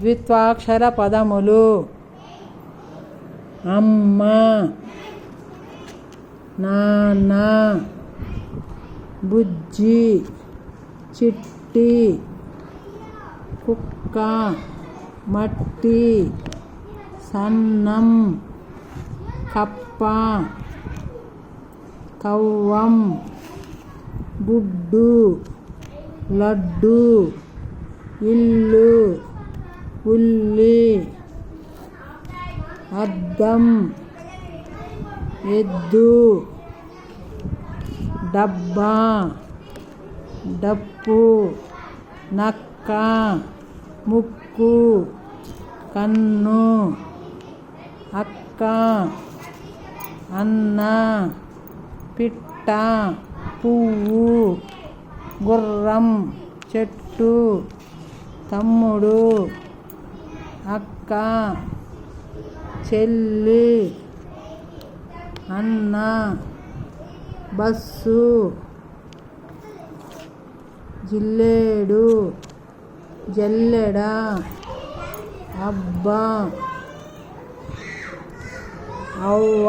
ద్విత్వాక్షర పదములు అమ్మ, నాన్న, బుజ్జి, చిట్టి, కుక్క, మట్టి, సన్నం, కప్ప, కవ్వం, గుడ్డు, లడ్డు, ఇల్లు, ఉల్లి, అద్దం, ఎద్దు, డబ్బా, డప్పు, నక్క, ముక్కు, కన్ను, అక్క, అన్న, పిట్ట, పువ్వు, గుర్రం, చెట్టు, తమ్ముడు, అక్క, చెల్లి, అన్న, బస్సు, జిల్లేడు, జల్లెడ, అబ్బా, అవ్వ.